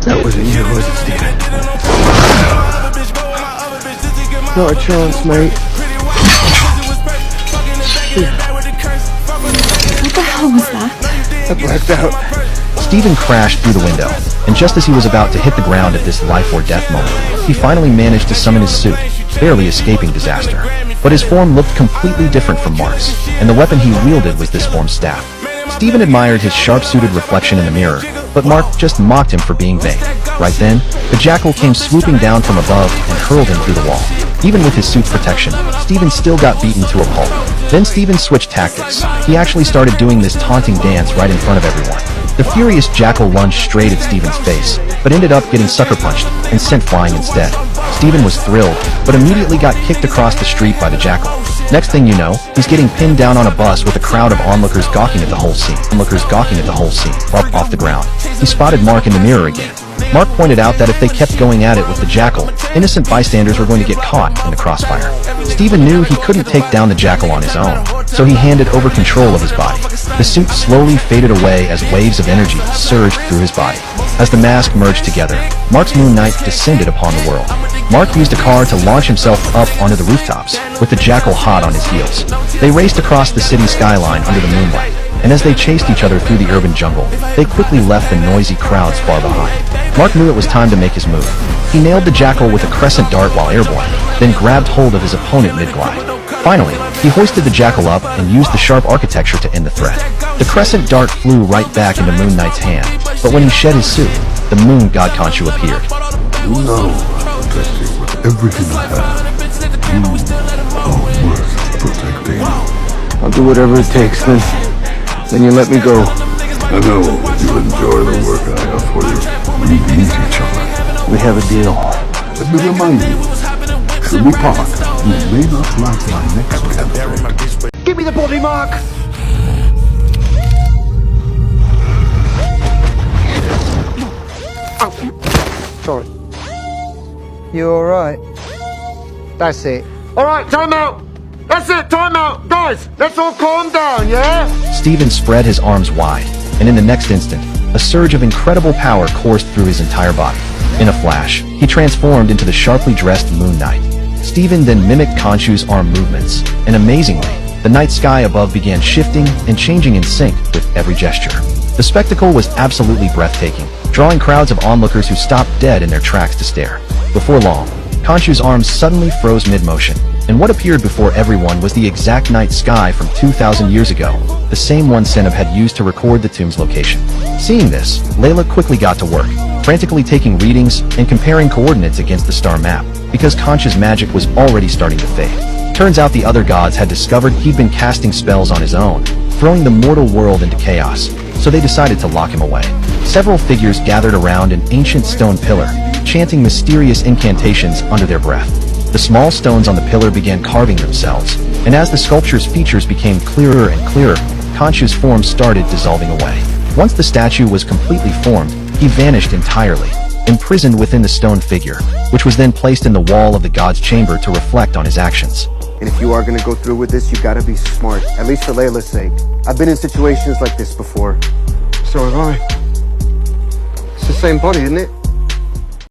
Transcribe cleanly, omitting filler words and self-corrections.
That wasn't you, was it, Steven? Not a chance, mate. What the hell was that? I blacked out. Steven crashed through the window, and just as he was about to hit the ground at this life or death moment, he finally managed to summon his suit, barely escaping disaster. But his form looked completely different from Mark's, and the weapon he wielded was this form's staff. Steven admired his sharp-suited reflection in the mirror, but Mark just mocked him for being vain. Right then, the jackal came swooping down from above and hurled him through the wall. Even with his suit's protection, Steven still got beaten to a pulp. Then Steven switched tactics. He actually started doing this taunting dance right in front of everyone. The furious jackal lunged straight at Steven's face, but ended up getting sucker punched and sent flying instead. Steven was thrilled, but immediately got kicked across the street by the jackal. Next thing you know, he's getting pinned down on a bus with a crowd of onlookers gawking at the whole scene. Up off the ground. He spotted Mark in the mirror again. Mark pointed out that if they kept going at it with the jackal, innocent bystanders were going to get caught in the crossfire. Steven knew he couldn't take down the jackal on his own, so he handed over control of his body. The suit slowly faded away as waves of energy surged through his body. As the mask merged together, Mark's Moon Knight descended upon the world. Mark used a car to launch himself up onto the rooftops, with the jackal hot on his heels. They raced across the city skyline under the moonlight, and as they chased each other through the urban jungle, they quickly left the noisy crowds far behind. Mark knew it was time to make his move. He nailed the jackal with a crescent dart while airborne, then grabbed hold of his opponent mid-glide. Finally, he hoisted the jackal up and used the sharp architecture to end the threat. The crescent dart flew right back into Moon Knight's hand, but when he shed his suit, the moon god Khonshu appeared. You know I'm protecting with everything I have. You are worth protecting. I'll do whatever it takes, then you let me go. I know you enjoy the work I have for you. We need each other. We have a deal. Let me remind you, should we part, you may not like my next campaign. Give me the body, Mark! Oh. Sorry. You alright? That's it. Alright, time out! That's it, time out! Guys, let's all calm down, yeah? Steven spread his arms wide, and in the next instant, a surge of incredible power coursed through his entire body. In a flash, he transformed into the sharply dressed Moon Knight. Steven then mimicked Khonshu's arm movements, and amazingly, the night sky above began shifting and changing in sync with every gesture. The spectacle was absolutely breathtaking, drawing crowds of onlookers who stopped dead in their tracks to stare. Before long, Khonshu's arms suddenly froze mid-motion, and what appeared before everyone was the exact night sky from 2,000 years ago, the same one Seneb had used to record the tomb's location. Seeing this, Layla quickly got to work, frantically taking readings and comparing coordinates against the star map, because Khonshu's magic was already starting to fade. Turns out the other gods had discovered he'd been casting spells on his own, throwing the mortal world into chaos, so they decided to lock him away. Several figures gathered around an ancient stone pillar, chanting mysterious incantations under their breath. The small stones on the pillar began carving themselves, and as the sculpture's features became clearer and clearer, Khonshu's form started dissolving away. Once the statue was completely formed, he vanished entirely, imprisoned within the stone figure, which was then placed in the wall of the god's chamber to reflect on his actions. And if you are gonna go through with this, you gotta be smart, at least for Layla's sake. I've been in situations like this before. So have I. It's the same body, isn't it?